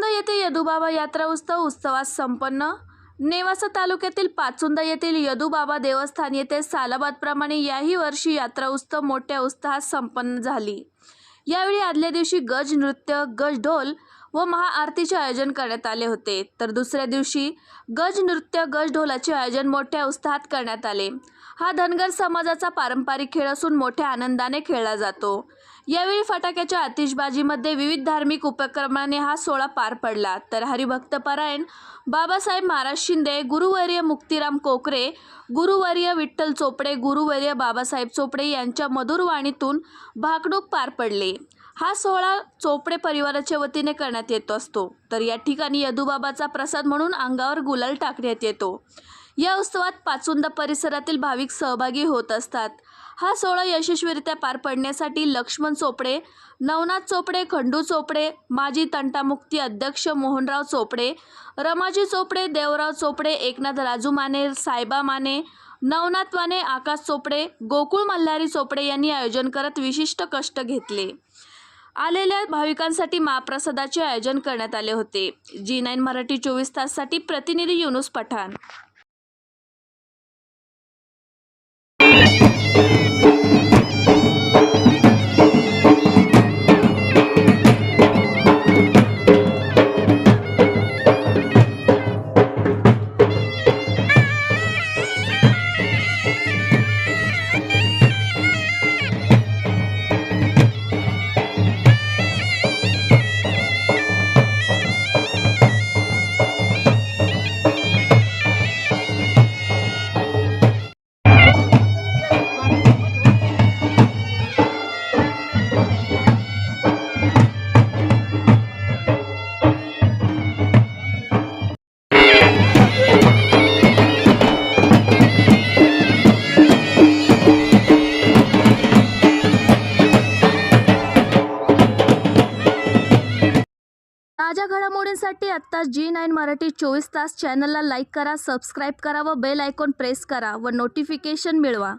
पाचुंदा येथे यदुबाबा यात्रा उत्सवात संपन्न। नेवासा तालुक्यातील पाचुंदा येथील यदुबाबा देवस्थान येथे सालाबादप्रमाणे याही वर्षी यात्रा उत्सव मोठ्या उत्साहात संपन्न झाली। यावेळी आदल्या दिवशी गज नृत्य, गज ढोल व महाआरतीचे आयोजन करण्यात आले होते, तर दुसऱ्या दिवशी गज नृत्य, गज ढोलाचे आयोजन मोठ्या उत्साहात करण्यात आले। हा धनगर समाजाचा पारंपरिक खेळ असून मोठ्या आनंदाने खेळला जातो। यावेळी फटाक्याच्या आतिषबाजीमध्ये विविध धार्मिक उपक्रमाने हा सोहळा पार पडला। तर हरिभक्तपरायण बाबासाहेब महाराज शिंदे, गुरुवर्य मुक्तिराम कोकरे, गुरुवर्य विठ्ठल चोपडे, गुरुवर्य बाबासाहेब चोपडे यांच्या मधुर वाणीतून भाकणूक पार पडले। हा सोहळा चोपडे परिवाराच्या वतीने करण्यात येत असतो। तर या ठिकाणी यदुबाबाचा प्रसाद म्हणून अंगावर गुलाल टाकण्यात येतो। या उत्सवात पाचुंदा परिसरातील भाविक सहभागी होत असतात। हा सोहळा यशस्वीरित्या पार पडण्यासाठी लक्ष्मण चोपडे, नवनाथ चोपडे, खंडू चोपडे, माजी तंटामुक्ती अध्यक्ष मोहनराव चोपडे, रमाजी चोपडे, देवराव चोपडे, एकनाथ राजू माने, सायबा माने, नवनाथ माने, आकाश चोपडे, गोकुळ मल्हारी चोपडे यांनी आयोजन करत विशिष्ट कष्ट घेतले। आलेल्या भाविकांसाठी महाप्रसादाचे आयोजन करण्यात आले होते। G9 मराठी 24 ताससाठी प्रतिनिधी युनुस पठाण। ताज्या घडामोडींसाठी आता G9 मराठी 24 तास चॅनलला लाईक करा, सबस्क्राईब करा व बेल आयकॉन प्रेस करा व नोटिफिकेशन मिळवा।